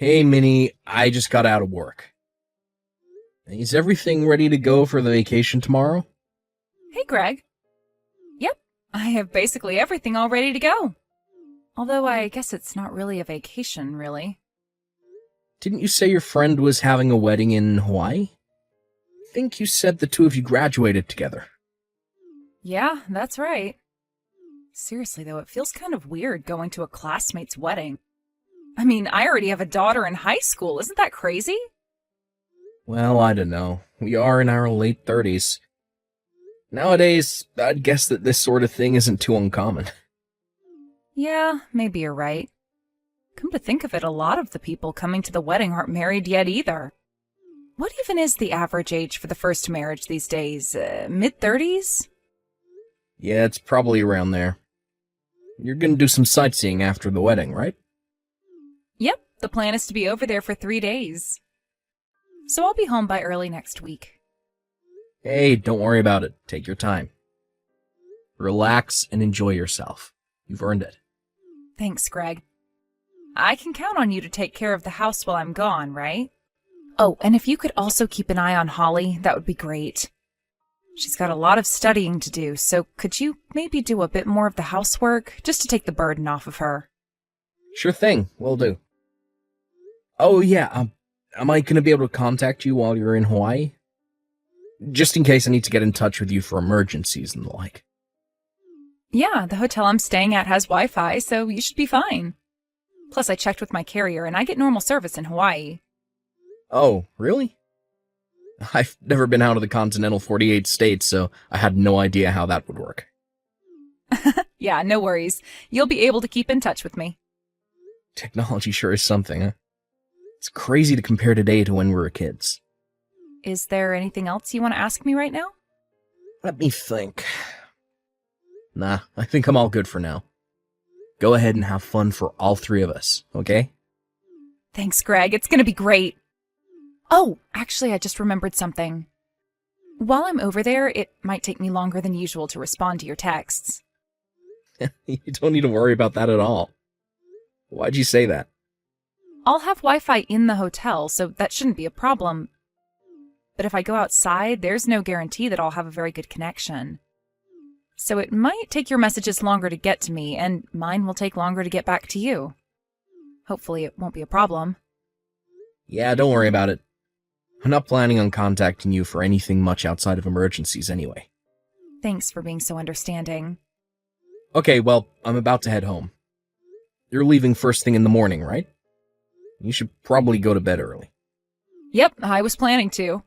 Hey, Minnie, I just got out of work. Is everything ready to go for the vacation tomorrow? Hey, Greg. Yep, I have basically everything all ready to go. Although I guess it's not really a vacation, really. Didn't you say your friend was having a wedding in Hawaii? I think you said the two of you graduated together. Yeah, that's right. Seriously, though, it feels kind of weird going to a classmate's wedding. I mean, I already have a daughter in high school. Isn't that crazy? Well, I don't know. We are in our late 30s. Nowadays, I'd guess that this sort of thing isn't too uncommon. Yeah, maybe you're right. Come to think of it, a lot of the people coming to the wedding aren't married yet either. What even is the average age for the first marriage these days? Mid-30s? Yeah, it's probably around there. You're gonna do some sightseeing after the wedding, right? Yep, the plan is to be over there for 3 days. So I'll be home by early next week. Hey, don't worry about it. Take your time. Relax and enjoy yourself. You've earned it. Thanks, Greg. I can count on you to take care of the house while I'm gone, right? Oh, and if you could also keep an eye on Holly, that would be great. She's got a lot of studying to do, so could you maybe do a bit more of the housework, just to take the burden off of her? Sure thing, will do. Oh yeah, am I gonna be able to contact you while you're in Hawaii? Just in case I need to get in touch with you for emergencies and the like. Yeah, the hotel I'm staying at has Wi-Fi, so you should be fine. Plus, I checked with my carrier, and I get normal service in Hawaii. Oh, really? I've never been out of the continental 48 states, so I had no idea how that would work. Yeah, no worries. You'll be able to keep in touch with me. Technology sure is something, huh? It's crazy to compare today to when we were kids. Is there anything else you want to ask me right now? Let me think. Nah, I think I'm all good for now. Go ahead and have fun for all three of us, okay? Thanks, Greg. It's gonna be great. Oh, actually, I just remembered something. While I'm over there, it might take me longer than usual to respond to your texts. You don't need to worry about that at all. Why'd you say that? I'll have Wi-Fi in the hotel, so that shouldn't be a problem. But if I go outside, there's no guarantee that I'll have a very good connection. So it might take your messages longer to get to me, and mine will take longer to get back to you. Hopefully it won't be a problem. Yeah, don't worry about it. I'm not planning on contacting you for anything much outside of emergencies anyway. Thanks for being so understanding. Okay, well, I'm about to head home. You're leaving first thing in the morning, right? You should probably go to bed early. Yep, I was planning to.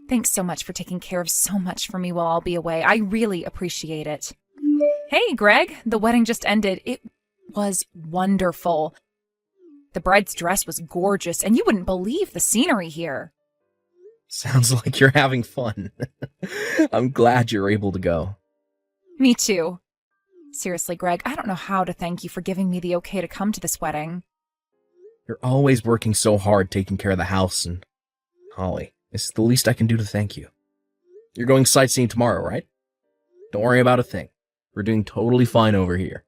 Thanks so much for taking care of so much for me while I'll be away. I really appreciate it. Hey, Greg, the wedding just ended. It was wonderful. The bride's dress was gorgeous, and you wouldn't believe the scenery here. Sounds like you're having fun. I'm glad you're able to go. Me too. Seriously, Greg, I don't know how to thank you for giving me the okay to come to this wedding. You're always working so hard taking care of the house, and Holly, it's the least I can do to thank you. You're going sightseeing tomorrow, right? Don't worry about a thing. We're doing totally fine over here.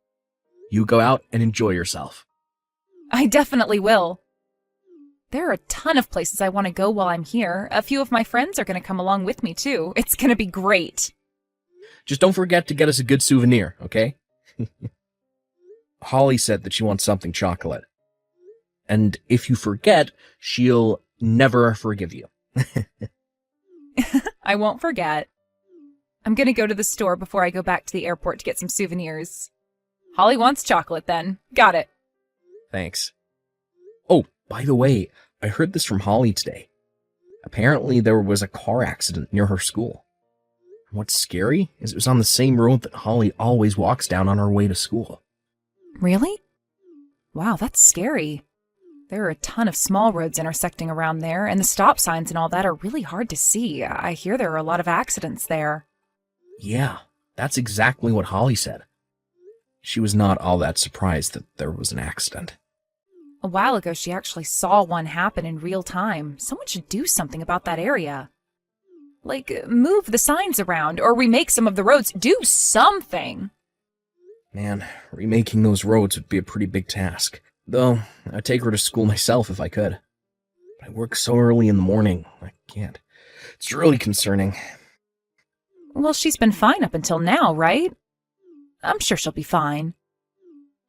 You go out and enjoy yourself. I definitely will. There are a ton of places I want to go while I'm here. A few of my friends are going to come along with me, too. It's going to be great. Just don't forget to get us a good souvenir, okay? Holly said that she wants something chocolate. And if you forget, she'll never forgive you. I won't forget. I'm going to go to the store before I go back to the airport to get some souvenirs. Holly wants chocolate, then. Got it. Thanks. Oh, by the way, I heard this from Holly today. Apparently there was a car accident near her school. What's scary is it was on the same road that Holly always walks down on her way to school. Really? Wow, that's scary. There are a ton of small roads intersecting around there, and the stop signs and all that are really hard to see. I hear there are a lot of accidents there. Yeah, that's exactly what Holly said. She was not all that surprised that there was an accident. A while ago, she actually saw one happen in real time. Someone should do something about that area. Like, move the signs around, or remake some of the roads. Do something! Man, remaking those roads would be a pretty big task. Though, I'd take her to school myself if I could. But I work so early in the morning, I can't. It's really concerning. Well, she's been fine up until now, right? I'm sure she'll be fine.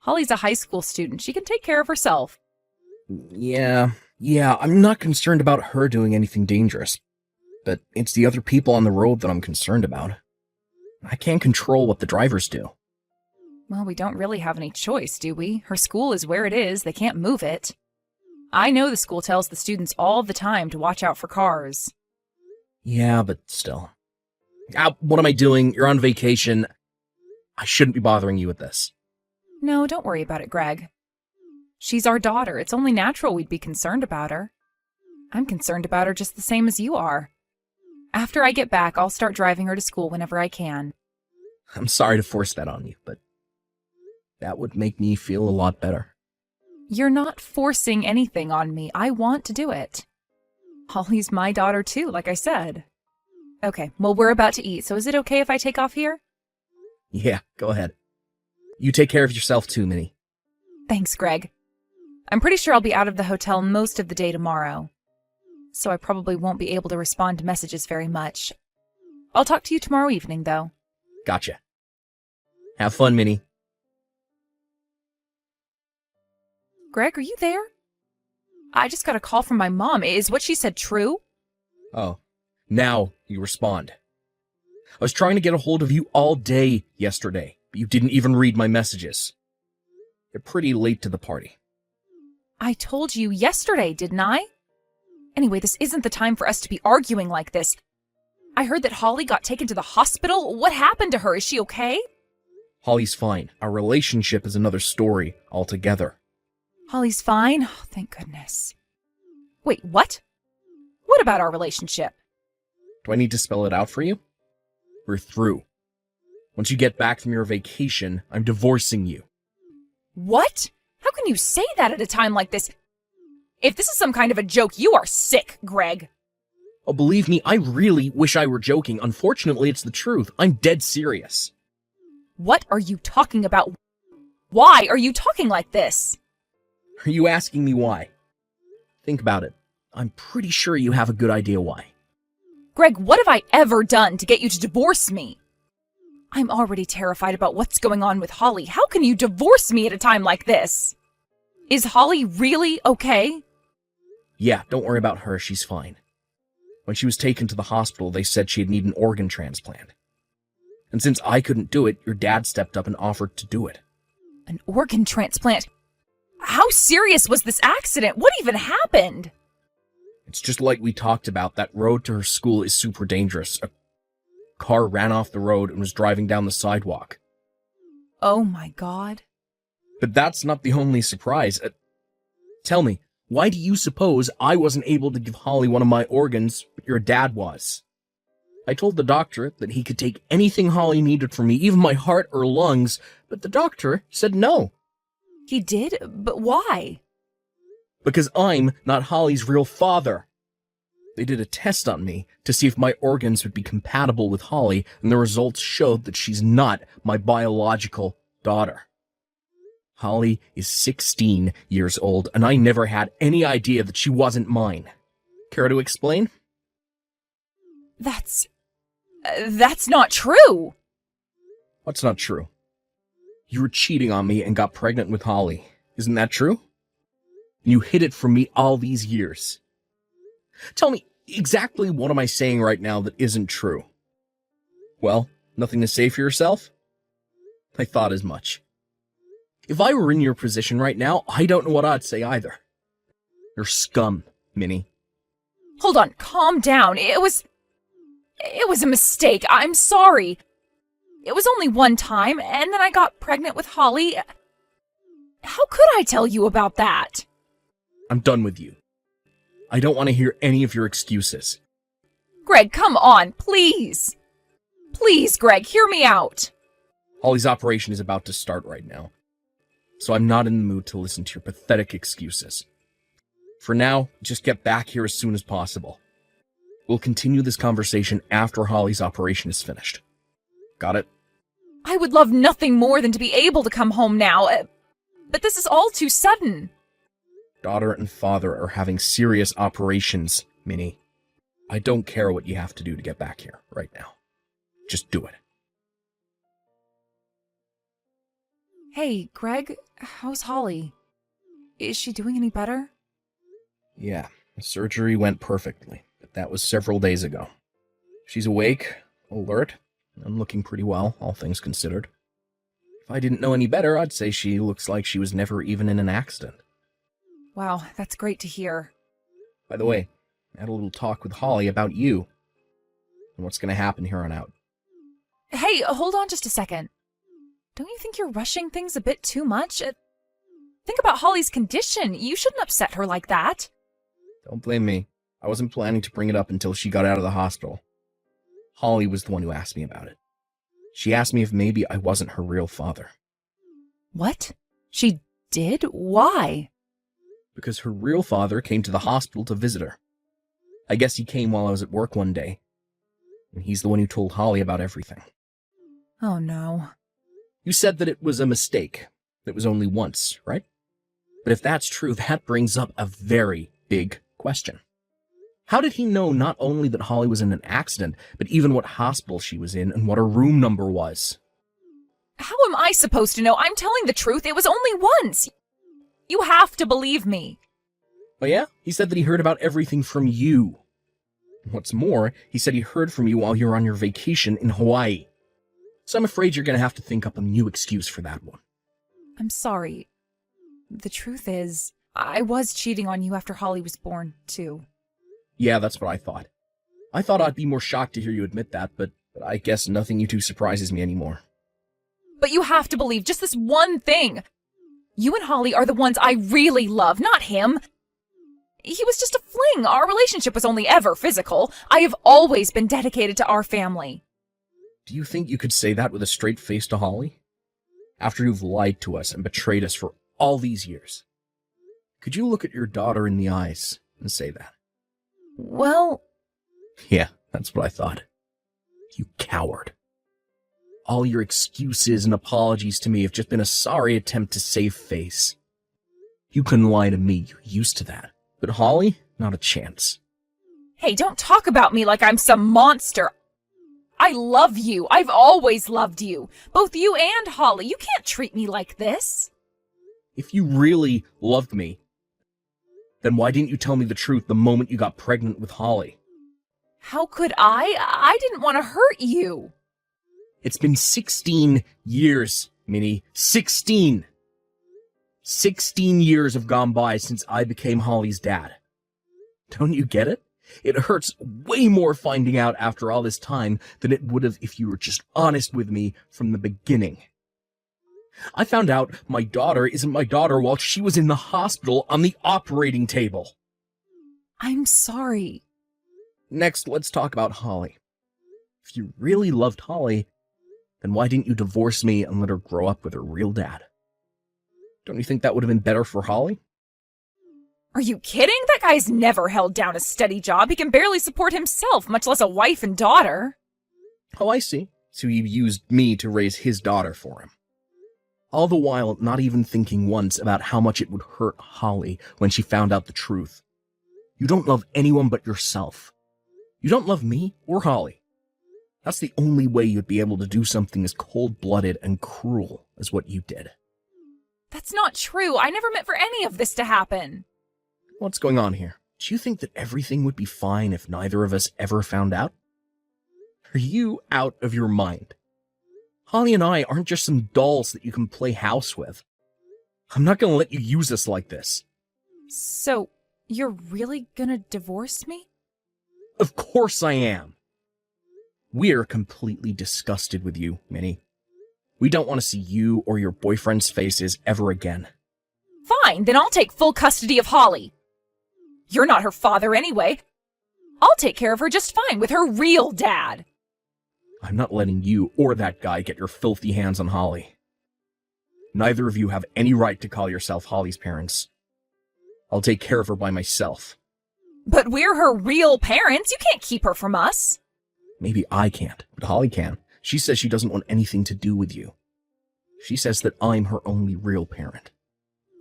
Holly's a high school student. She can take care of herself. Yeah, I'm not concerned about her doing anything dangerous. But it's the other people on the road that I'm concerned about. I can't control what the drivers do. Well, we don't really have any choice, do we? Her school is where it is. They can't move it. I know the school tells the students all the time to watch out for cars. Yeah, but still. What am I doing? You're on vacation. I shouldn't be bothering you with this. No, don't worry about it, Greg. She's our daughter. It's only natural we'd be concerned about her. I'm concerned about her just the same as you are. After I get back, I'll start driving her to school whenever I can. I'm sorry to force that on you, but that would make me feel a lot better. You're not forcing anything on me. I want to do it. Holly's my daughter too, like I said. Okay, well, we're about to eat, so is it okay if I take off here? Yeah, go ahead. You take care of yourself too, Minnie. Thanks, Greg. I'm pretty sure I'll be out of the hotel most of the day tomorrow, so I probably won't be able to respond to messages very much. I'll talk to you tomorrow evening, though. Gotcha. Have fun, Minnie. Greg, are you there? I just got a call from my mom. Is what she said true? Oh, now you respond. I was trying to get a hold of you all day yesterday, but you didn't even read my messages. You're pretty late to the party. I told you yesterday, didn't I? Anyway, this isn't the time for us to be arguing like this. I heard that Holly got taken to the hospital. What happened to her? Is she okay? Holly's fine. Our relationship is another story altogether. Holly's fine? Oh, thank goodness. Wait, what? What about our relationship? Do I need to spell it out for you? We're through. Once you get back from your vacation, I'm divorcing you. What? How can you say that at a time like this? If this is some kind of a joke, you are sick, Greg. Oh, believe me, I really wish I were joking. Unfortunately, it's the truth. I'm dead serious. What are you talking about? Why are you talking like this? Are you asking me why? Think about it. I'm pretty sure you have a good idea why. Greg, what have I ever done to get you to divorce me? I'm already terrified about what's going on with Holly. How can you divorce me at a time like this? Is Holly really okay? Yeah, don't worry about her. She's fine. When she was taken to the hospital, they said she'd need an organ transplant. And since I couldn't do it, your dad stepped up and offered to do it. An organ transplant? How serious was this accident? What even happened? It's just like we talked about. That road to her school is super dangerous. A car ran off the road and was driving down the sidewalk. Oh my God. But that's not the only surprise. Tell me, why do you suppose I wasn't able to give Holly one of my organs, but your dad was? I told the doctor that he could take anything Holly needed from me, even my heart or lungs, but the doctor said no. He did? But why? Because I'm not Holly's real father. They did a test on me to see if my organs would be compatible with Holly, and the results showed that she's not my biological daughter. Holly is 16 years old, and I never had any idea that she wasn't mine. Care to explain? That's not true. What's not true? You were cheating on me and got pregnant with Holly. Isn't that true? You hid it from me all these years. Tell me, exactly what am I saying right now that isn't true? Well, nothing to say for yourself? I thought as much. If I were in your position right now, I don't know what I'd say either. You're scum, Minnie. Hold on, calm down. It was a mistake. I'm sorry. It was only one time, and then I got pregnant with Holly. How could I tell you about that? I'm done with you. I don't want to hear any of your excuses. Greg, come on, please. Please, Greg, hear me out. Holly's operation is about to start right now, so I'm not in the mood to listen to your pathetic excuses. For now, just get back here as soon as possible. We'll continue this conversation after Holly's operation is finished. Got it? I would love nothing more than to be able to come home now. But this is all too sudden. Daughter and father are having serious operations, Minnie. I don't care what you have to do to get back here right now. Just do it. Hey, Greg, how's Holly? Is she doing any better? Yeah, the surgery went perfectly, but that was several days ago. She's awake, alert, and looking pretty well, all things considered. If I didn't know any better, I'd say she looks like she was never even in an accident. Wow, that's great to hear. By the way, I had a little talk with Holly about you and what's going to happen here on out. Hey, hold on just a second. Don't you think you're rushing things a bit too much? Think about Holly's condition. You shouldn't upset her like that. Don't blame me. I wasn't planning to bring it up until she got out of the hospital. Holly was the one who asked me about it. She asked me if maybe I wasn't her real father. What? She did? Why? Because her real father came to the hospital to visit her. I guess he came while I was at work one day, and he's the one who told Holly about everything. Oh no. You said that it was a mistake. It was only once, right? But if that's true, that brings up a very big question. How did he know not only that Holly was in an accident, but even what hospital she was in and what her room number was? How am I supposed to know? I'm telling the truth. It was only once. You have to believe me. Oh yeah? He said that he heard about everything from you. What's more, he said he heard from you while you were on your vacation in Hawaii. So I'm afraid you're going to have to think up a new excuse for that one. I'm sorry. The truth is, I was cheating on you after Holly was born, too. Yeah, that's what I thought. I thought I'd be more shocked to hear you admit that, but I guess nothing you two surprises me anymore. But you have to believe just this one thing. You and Holly are the ones I really love, not him. He was just a fling. Our relationship was only ever physical. I have always been dedicated to our family. Do you think you could say that with a straight face to Holly? After you've lied to us and betrayed us for all these years? Could you look at your daughter in the eyes and say that? Well... Yeah, that's what I thought. You coward. All your excuses and apologies to me have just been a sorry attempt to save face. You couldn't lie to me, you're used to that. But Holly, not a chance. Hey, don't talk about me like I'm some monster. I love you. I've always loved you. Both you and Holly. You can't treat me like this. If you really loved me, then why didn't you tell me the truth the moment you got pregnant with Holly? How could I? I didn't want to hurt you. It's been 16 years, Minnie. 16! 16 years have gone by since I became Holly's dad. Don't you get it? It hurts way more finding out after all this time than it would have if you were just honest with me from the beginning. I found out my daughter isn't my daughter while she was in the hospital on the operating table. I'm sorry. Next, let's talk about Holly. If you really loved Holly, then why didn't you divorce me and let her grow up with her real dad? Don't you think that would have been better for Holly? Are you kidding? That guy's never held down a steady job. He can barely support himself, much less a wife and daughter. Oh, I see. So he used me to raise his daughter for him. All the while not even thinking once about how much it would hurt Holly when she found out the truth. You don't love anyone but yourself. You don't love me or Holly. That's the only way you'd be able to do something as cold-blooded and cruel as what you did. That's not true. I never meant for any of this to happen. What's going on here? Do you think that everything would be fine if neither of us ever found out? Are you out of your mind? Holly and I aren't just some dolls that you can play house with. I'm not going to let you use us like this. So, you're really gonna divorce me? Of course I am. We're completely disgusted with you, Minnie. We don't want to see you or your boyfriend's faces ever again. Fine, then I'll take full custody of Holly. You're not her father anyway. I'll take care of her just fine with her real dad. I'm not letting you or that guy get your filthy hands on Holly. Neither of you have any right to call yourself Holly's parents. I'll take care of her by myself. But we're her real parents. You can't keep her from us. Maybe I can't, but Holly can. She says she doesn't want anything to do with you. She says that I'm her only real parent.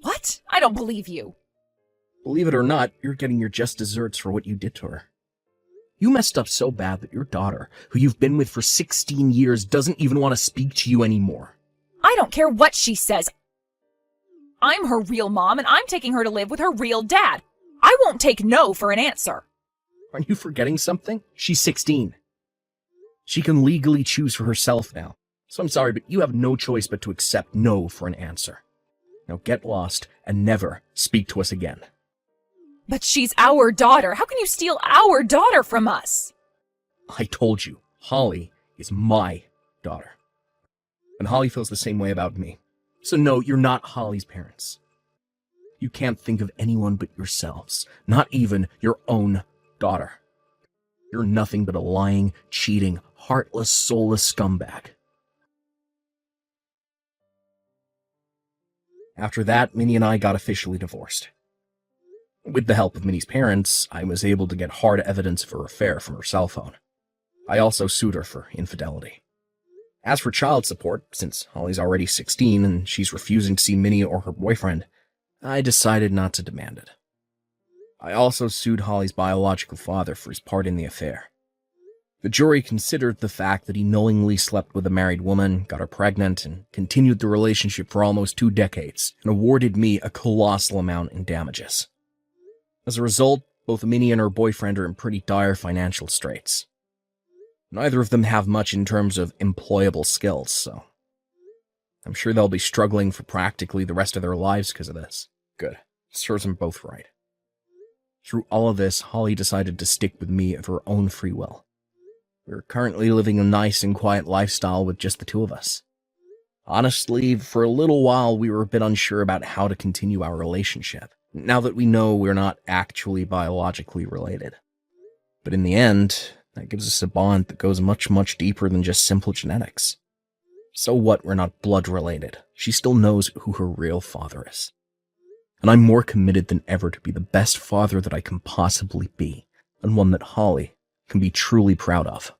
What? I don't believe you. Believe it or not, you're getting your just desserts for what you did to her. You messed up so bad that your daughter, who you've been with for 16 years, doesn't even want to speak to you anymore. I don't care what she says. I'm her real mom, and I'm taking her to live with her real dad. I won't take no for an answer. Aren't you forgetting something? She's 16. She can legally choose for herself now. So I'm sorry, but you have no choice but to accept no for an answer. Now get lost and never speak to us again. But she's our daughter. How can you steal our daughter from us? I told you, Holly is my daughter. And Holly feels the same way about me. So no, you're not Holly's parents. You can't think of anyone but yourselves, not even your own daughter. You're nothing but a lying, cheating, heartless, soulless scumbag. After that, Minnie and I got officially divorced. With the help of Minnie's parents, I was able to get hard evidence of her affair from her cell phone. I also sued her for infidelity. As for child support, since Holly's already 16 and she's refusing to see Minnie or her boyfriend, I decided not to demand it. I also sued Holly's biological father for his part in the affair. The jury considered the fact that he knowingly slept with a married woman, got her pregnant, and continued the relationship for almost 2 decades, and awarded me a colossal amount in damages. As a result, both Minnie and her boyfriend are in pretty dire financial straits. Neither of them have much in terms of employable skills, so I'm sure they'll be struggling for practically the rest of their lives because of this. Good. Serves them both right. Through all of this, Holly decided to stick with me of her own free will. We're currently living a nice and quiet lifestyle with just the two of us. Honestly, for a little while, we were a bit unsure about how to continue our relationship, now that we know we're not actually biologically related. But in the end, that gives us a bond that goes much, much deeper than just simple genetics. So what we're not blood related? She still knows who her real father is. And I'm more committed than ever to be the best father that I can possibly be, and one that Holly can be truly proud of.